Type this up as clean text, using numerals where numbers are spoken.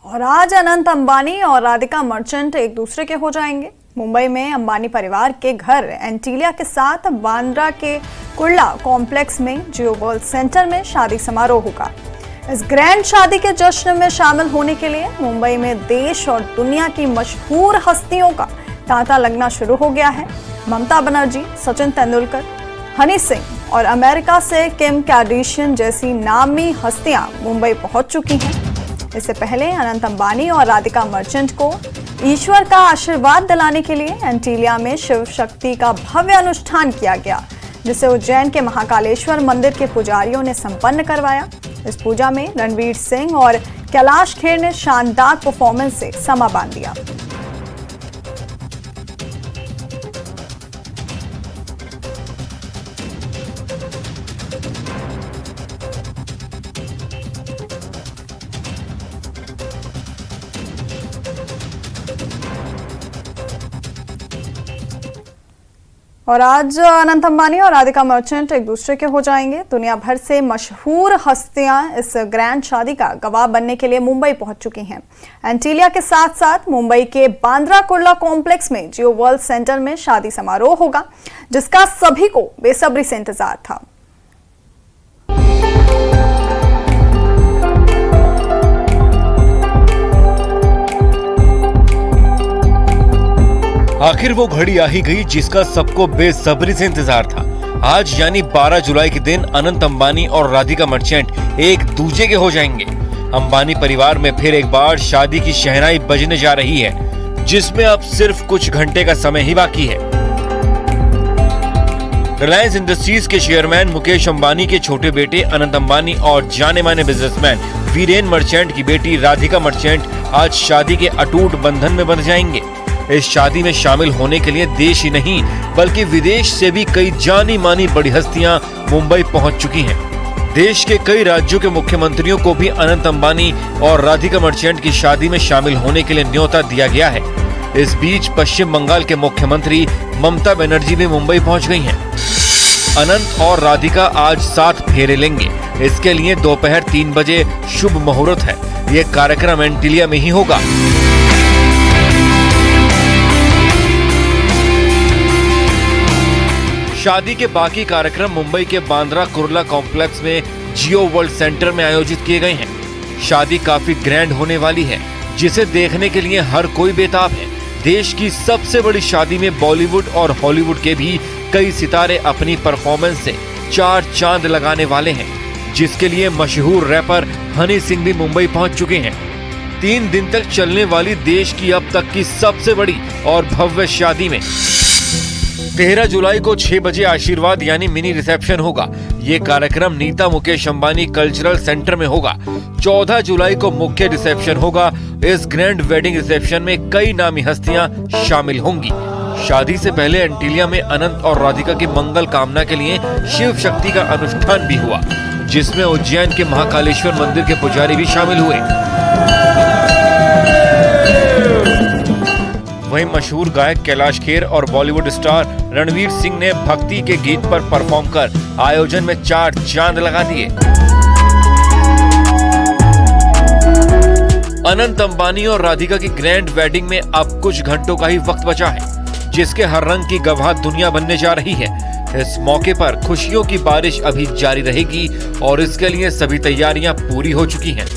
और आज अनंत अंबानी और राधिका मर्चेंट एक दूसरे के हो जाएंगे। मुंबई में अंबानी परिवार के घर एंटीलिया के साथ बांद्रा के कुर्ला कॉम्प्लेक्स में जियो वर्ल्ड सेंटर में शादी समारोह होगा। इस ग्रैंड शादी के जश्न में शामिल होने के लिए मुंबई में देश और दुनिया की मशहूर हस्तियों का तांता लगना शुरू हो गया है। ममता बनर्जी, सचिन तेंदुलकर, हनी सिंह और अमेरिका से किम कार्दाशियन जैसी नामी हस्तियां मुंबई पहुंच चुकी हैं। इससे पहले अनंत अंबानी और राधिका मर्चेंट को ईश्वर का आशीर्वाद दिलाने के लिए एंटीलिया में शिव शक्ति का भव्य अनुष्ठान किया गया, जिसे उज्जैन के महाकालेश्वर मंदिर के पुजारियों ने संपन्न करवाया। इस पूजा में रणवीर सिंह और कैलाश खेर ने शानदार परफॉर्मेंस से समा बांध दिया। और आज अनंत अंबानी और राधिका मर्चेंट एक दूसरे के हो जाएंगे। दुनिया भर से मशहूर हस्तियां इस ग्रैंड शादी का गवाह बनने के लिए मुंबई पहुंच चुकी हैं। एंटीलिया के साथ साथ मुंबई के बांद्रा कुर्ला कॉम्प्लेक्स में जियो वर्ल्ड सेंटर में शादी समारोह होगा, जिसका सभी को बेसब्री से इंतजार था। आखिर वो घड़ी आ ही गई जिसका सबको बेसब्री से इंतजार था। आज यानी 12 जुलाई के दिन अनंत अंबानी और राधिका मर्चेंट एक दूजे के हो जाएंगे। अंबानी परिवार में फिर एक बार शादी की शहनाई बजने जा रही है, जिसमें अब सिर्फ कुछ घंटे का समय ही बाकी है। रिलायंस इंडस्ट्रीज के चेयरमैन मुकेश अंबानी के छोटे बेटे अनंत अंबानी और जाने माने बिजनेसमैन वीरेन मर्चेंट की बेटी राधिका मर्चेंट आज शादी के अटूट बंधन में बंध जाएंगे। इस शादी में शामिल होने के लिए देश ही नहीं बल्कि विदेश से भी कई जानी मानी बड़ी हस्तियां मुंबई पहुंच चुकी हैं। देश के कई राज्यों के मुख्यमंत्रियों को भी अनंत अंबानी और राधिका मर्चेंट की शादी में शामिल होने के लिए न्योता दिया गया है। इस बीच पश्चिम बंगाल के मुख्यमंत्री ममता बनर्जी भी मुंबई पहुंच गई हैं। अनंत और राधिका आज 7 फेरे लेंगे। इसके लिए दोपहर 3 बजे शुभ मुहूर्त है। ये कार्यक्रम एंटीलिया में ही होगा। शादी के बाकी कार्यक्रम मुंबई के बांद्रा कुर्ला कॉम्प्लेक्स में जियो वर्ल्ड सेंटर में आयोजित किए गए हैं। शादी काफी ग्रैंड होने वाली है, जिसे देखने के लिए हर कोई बेताब है। देश की सबसे बड़ी शादी में बॉलीवुड और हॉलीवुड के भी कई सितारे अपनी परफॉर्मेंस से 4 चांद लगाने वाले हैं, जिसके लिए मशहूर रैपर हनी सिंह भी मुंबई पहुंच चुके हैं। 3 दिन तक चलने वाली देश की अब तक की सबसे बड़ी और भव्य शादी में 13 जुलाई को 6 बजे आशीर्वाद यानी मिनी रिसेप्शन होगा। ये कार्यक्रम नीता मुकेश अंबानी कल्चरल सेंटर में होगा। 14 जुलाई को मुख्य रिसेप्शन होगा। इस ग्रैंड वेडिंग रिसेप्शन में कई नामी हस्तियां शामिल होंगी। शादी से पहले एंटीलिया में अनंत और राधिका की मंगल कामना के लिए शिव शक्ति का अनुष्ठान भी हुआ, जिसमें उज्जैन के महाकालेश्वर मंदिर के पुजारी भी शामिल हुए। वहीं मशहूर गायक कैलाश खेर और बॉलीवुड स्टार रणवीर सिंह ने भक्ति के गीत पर परफॉर्म कर आयोजन में 4 चांद लगा दिए। अनंत अंबानी और राधिका की ग्रैंड वेडिंग में अब कुछ घंटों का ही वक्त बचा है, जिसके हर रंग की गवाह दुनिया बनने जा रही है। इस मौके पर खुशियों की बारिश अभी जारी रहेगी और इसके लिए सभी तैयारियां पूरी हो चुकी हैं।